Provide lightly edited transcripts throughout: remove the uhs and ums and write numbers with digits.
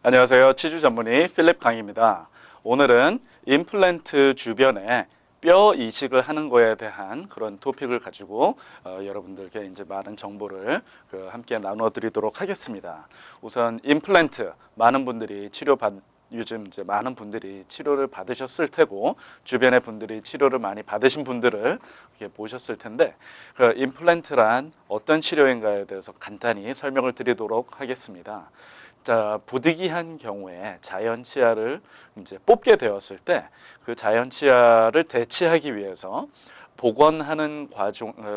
안녕하세요. 치주 전문의 필립 강입니다. 오늘은 임플란트 주변에 뼈 이식을 하는 거에 대한 그런 토픽을 가지고 여러분들께 이제 많은 정보를 함께 나눠드리도록 하겠습니다. 우선 임플란트 많은 분들이 요즘 이제 많은 분들이 치료를 받으셨을 테고 주변의 분들이 치료를 많이 받으신 분들을 이렇게 보셨을 텐데 그 임플란트란 어떤 치료인가에 대해서 간단히 설명을 드리도록 하겠습니다. 자, 부득이한 경우에 자연 치아를 이제 뽑게 되었을 때 그 자연 치아를 대체하기 위해서 복원하는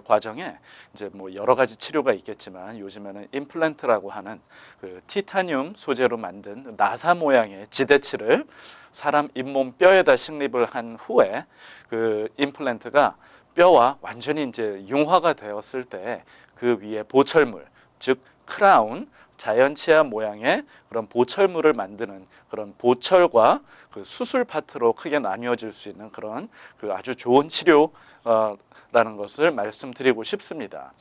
과정에 이제 뭐 여러 가지 치료가 있겠지만 요즘에는 임플란트라고 하는 그 티타늄 소재로 만든 나사 모양의 지대치를 사람 잇몸 뼈에다 식립을 한 후에 그 임플란트가 뼈와 완전히 이제 융화가 되었을 때 그 위에 보철물, 즉 크라운, 자연 치아 모양의 그런 보철물을 만드는 그런 보철과 그 수술 파트로 크게 나뉘어질 수 있는 그런 그 아주 좋은 치료라는 것을 말씀드리고 싶습니다.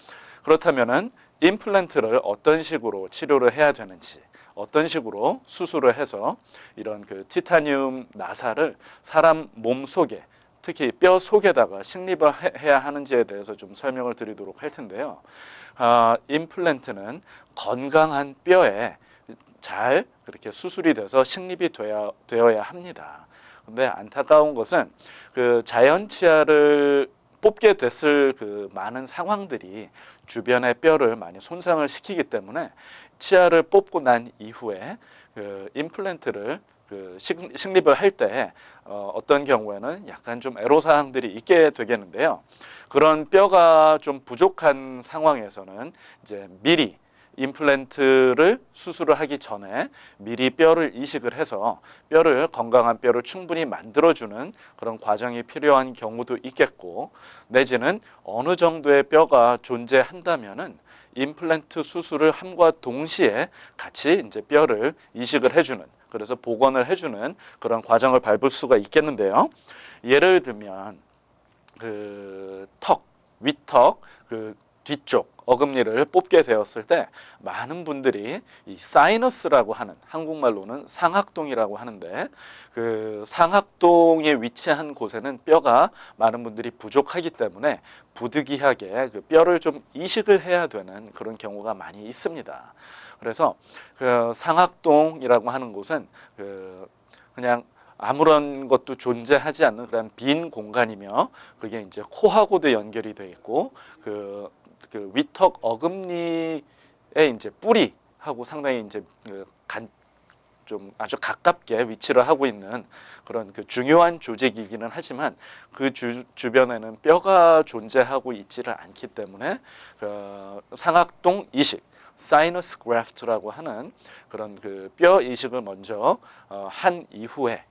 그렇다면은 임플란트를 어떤 식으로 치료를 해야 되는지, 어떤 식으로 수술을 해서 이런 그 티타늄 나사를 사람 몸 속에 특히 뼈 속에다가 식립을 해야 하는지에 대해서 좀 설명을 드리도록 할 텐데요. 임플란트는 건강한 뼈에 잘 그렇게 수술이 돼서 식립이 되어야 합니다. 근데 안타까운 것은 그 자연 치아를 뽑게 됐을 그 많은 상황들이 주변의 뼈를 많이 손상을 시키기 때문에 치아를 뽑고 난 이후에 그 임플란트를 식립을 할 때 어떤 경우에는 약간 좀 애로사항들이 있게 되겠는데요. 그런 뼈가 좀 부족한 상황에서는 이제 미리 임플란트를 수술을 하기 전에 미리 뼈를 이식을 해서 건강한 뼈를 충분히 만들어주는 그런 과정이 필요한 경우도 있겠고, 내지는 어느 정도의 뼈가 존재한다면은 임플란트 수술을 함과 동시에 같이 이제 뼈를 이식을 해주는, 그래서 복원을 해주는 그런 과정을 밟을 수가 있겠는데요. 예를 들면 그 윗턱, 그 뒤쪽 어금니를 뽑게 되었을 때 많은 분들이 이 사이너스라고 하는, 한국말로는 상악동이라고 하는데, 그 상악동에 위치한 곳에는 뼈가 많은 분들이 부족하기 때문에 부득이하게 그 뼈를 좀 이식을 해야 되는 그런 경우가 많이 있습니다. 그래서 그 상악동이라고 하는 곳은 그냥 아무런 것도 존재하지 않는 그런 빈 공간이며, 그게 이제 코하고도 연결이 되어 있고 그 위턱 어금니의 이제 뿌리하고 상당히 이제 좀 아주 가깝게 위치를 하고 있는 그런 그 중요한 조직이기는 하지만 그 주변에는 뼈가 존재하고 있지를 않기 때문에 상악동 이식, 사이너스 그래프트라고 하는 그런 그 뼈 이식을 먼저 한 이후에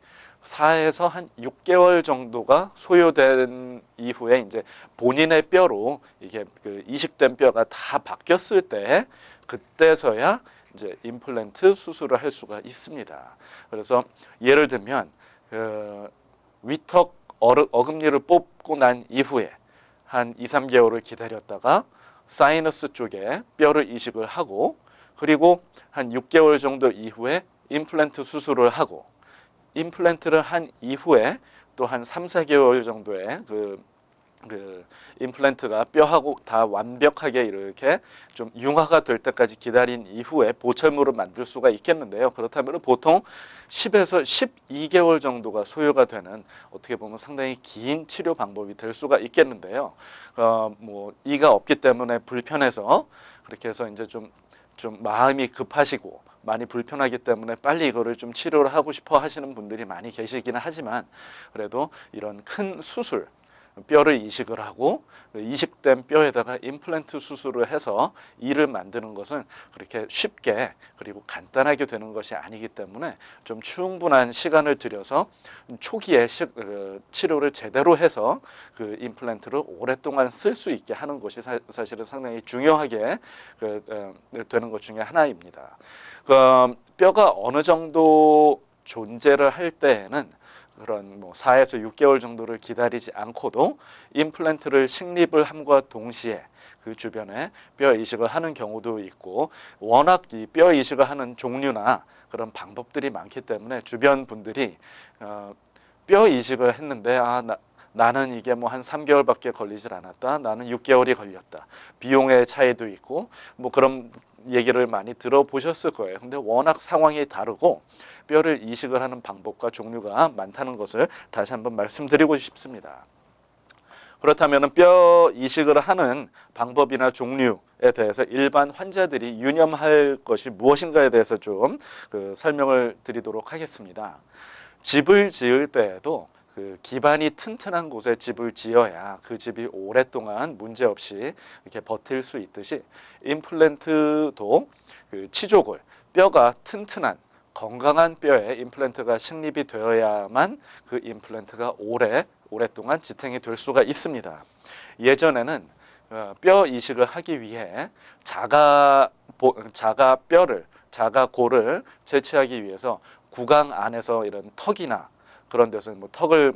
4에서 한 6개월 정도가 소요된 이후에 이제 본인의 뼈로 이게 그 이식된 뼈가 다 바뀌었을 때 그때서야 이제 임플란트 수술을 할 수가 있습니다. 그래서 예를 들면 위턱 어금니를 뽑고 난 이후에 한 2, 3개월을 기다렸다가 사이너스 쪽에 뼈를 이식을 하고, 그리고 한 6개월 정도 이후에 임플란트 수술을 하고, 임플란트를 한 이후에 또 한 3, 4개월 정도의 그 임플란트가 뼈하고 다 완벽하게 이렇게 좀 융화가 될 때까지 기다린 이후에 보철물을 만들 수가 있겠는데요. 그렇다면 보통 10에서 12개월 정도가 소요가 되는, 어떻게 보면 상당히 긴 치료 방법이 될 수가 있겠는데요. 뭐 이가 없기 때문에 불편해서 그렇게 해서 이제 좀 마음이 급하시고 많이 불편하기 때문에 빨리 이거를 좀 치료를 하고 싶어 하시는 분들이 많이 계시기는 하지만, 그래도 이런 큰 수술, 뼈를 이식을 하고 이식된 뼈에다가 임플란트 수술을 해서 이를 만드는 것은 그렇게 쉽게 그리고 간단하게 되는 것이 아니기 때문에 좀 충분한 시간을 들여서 초기에 치료를 제대로 해서 그 임플란트를 오랫동안 쓸 수 있게 하는 것이 사실은 상당히 중요하게 되는 것 중에 하나입니다. 뼈가 어느 정도 존재를 할 때에는 그런 뭐 4에서 6개월 정도를 기다리지 않고도 임플란트를 식립을 함과 동시에 그 주변에 뼈 이식을 하는 경우도 있고, 워낙 이 뼈 이식을 하는 종류나 그런 방법들이 많기 때문에 주변 분들이 뼈 이식을 했는데 나는 이게 뭐 한 3개월밖에 걸리질 않았다. 나는 6개월이 걸렸다. 비용의 차이도 있고 뭐 그런 얘기를 많이 들어보셨을 거예요. 근데 워낙 상황이 다르고 뼈를 이식을 하는 방법과 종류가 많다는 것을 다시 한번 말씀드리고 싶습니다. 그렇다면 뼈 이식을 하는 방법이나 종류에 대해서 일반 환자들이 유념할 것이 무엇인가에 대해서 좀 설명을 드리도록 하겠습니다. 집을 지을 때에도 그 기반이 튼튼한 곳에 집을 지어야 그 집이 오랫동안 문제없이 이렇게 버틸 수 있듯이, 임플란트도 그 치조골, 뼈가 튼튼한 건강한 뼈에 임플란트가 식립이 되어야만 그 임플란트가 오랫동안 지탱이 될 수가 있습니다. 예전에는 뼈 이식을 하기 위해 자가골을 채취하기 위해서 구강 안에서 이런 턱이나 그런 데서 뭐 턱을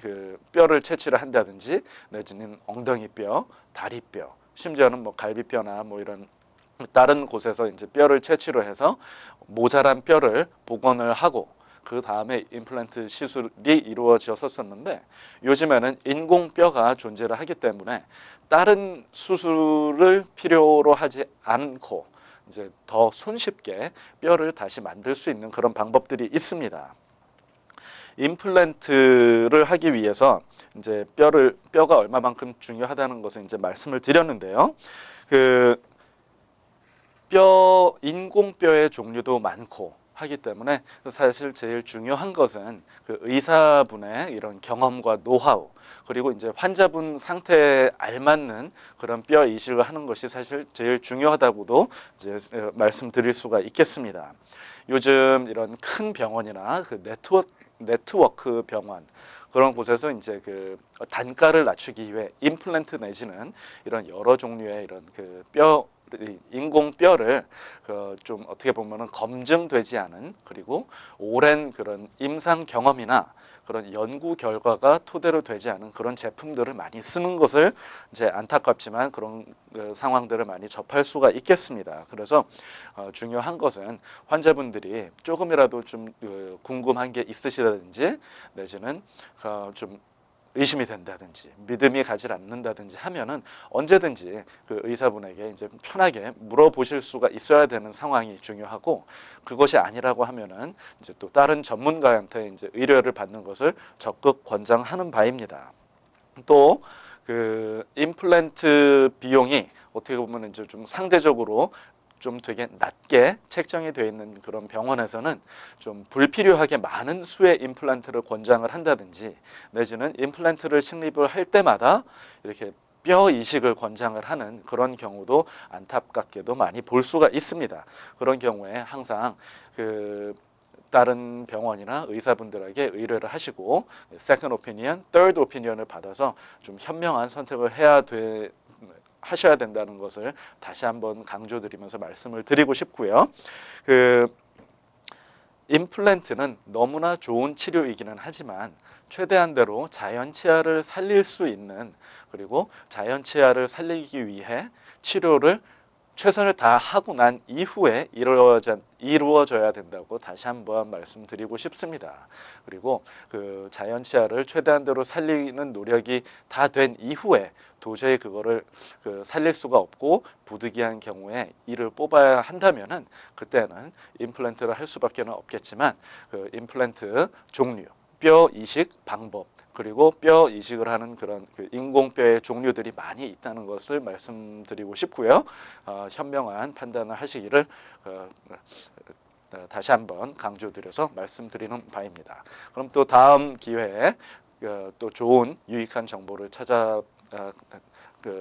그 뼈를 채취를 한다든지, 내지는 엉덩이뼈, 다리뼈, 심지어는 뭐 갈비뼈나 뭐 이런 다른 곳에서 이제 뼈를 채취를 해서 모자란 뼈를 복원을 하고 그 다음에 임플란트 시술이 이루어졌었는데, 요즘에는 인공뼈가 존재를 하기 때문에 다른 수술을 필요로 하지 않고 이제 더 손쉽게 뼈를 다시 만들 수 있는 그런 방법들이 있습니다. 임플란트를 하기 위해서 이제 뼈가 얼마만큼 중요하다는 것을 이제 말씀을 드렸는데요. 인공뼈의 종류도 많고 하기 때문에 사실 제일 중요한 것은 그 의사분의 이런 경험과 노하우, 그리고 이제 환자분 상태에 알맞는 그런 뼈 이식을 하는 것이 사실 제일 중요하다고도 이제 말씀드릴 수가 있겠습니다. 요즘 이런 큰 병원이나 그 네트워크 병원, 그런 곳에서 이제 그 단가를 낮추기 위해 임플란트 내지는 이런 여러 종류의 이런 그 인공뼈를 좀 어떻게 보면은 검증되지 않은, 그리고 오랜 그런 임상 경험이나 그런 연구 결과가 토대로 되지 않은 그런 제품들을 많이 쓰는 것을 이제 안타깝지만 그런 상황들을 많이 접할 수가 있겠습니다. 그래서 중요한 것은 환자분들이 조금이라도 좀 궁금한 게 있으시다든지, 내지는 좀 의심이 된다든지 믿음이 가지 않는다든지 하면은 언제든지 그 의사분에게 이제 편하게 물어보실 수가 있어야 되는 상황이 중요하고, 그것이 아니라고 하면은 이제 또 다른 전문가한테 이제 의뢰를 받는 것을 적극 권장하는 바입니다. 또 그 임플란트 비용이 어떻게 보면 이제 좀 상대적으로 좀 되게 낮게 책정이 되어 있는 그런 병원에서는 좀 불필요하게 많은 수의 임플란트를 권장을 한다든지, 내지는 임플란트를 식립을 할 때마다 이렇게 뼈 이식을 권장을 하는 그런 경우도 안타깝게도 많이 볼 수가 있습니다. 그런 경우에 항상 그 다른 병원이나 의사분들에게 의뢰를 하시고 세컨드 오피니언, third 오피니언을 받아서 좀 현명한 선택을 하셔야 된다는 것을 다시 한번 강조드리면서 말씀을 드리고 싶고요. 임플란트는 너무나 좋은 치료이기는 하지만 최대한대로 자연 치아를 살릴 수 있는, 그리고 자연 치아를 살리기 위해 치료를 최선을 다하고 난 이후에 이루어져야 된다고 다시 한번 말씀드리고 싶습니다. 그리고 그 자연 치아를 최대한대로 살리는 노력이 다 된 이후에 도저히 그거를 살릴 수가 없고 부득이한 경우에 이를 뽑아야 한다면은 그때는 임플란트를 할 수밖에 없겠지만, 그 임플란트 종류, 뼈 이식 방법, 그리고 뼈 이식을 하는 그런 인공뼈의 종류들이 많이 있다는 것을 말씀드리고 싶고요. 현명한 판단을 하시기를 다시 한번 강조드려서 말씀드리는 바입니다. 그럼 또 다음 기회에 또 좋은 유익한 정보를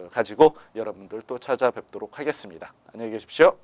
가지고 여러분들 또 찾아뵙도록 하겠습니다. 안녕히 계십시오.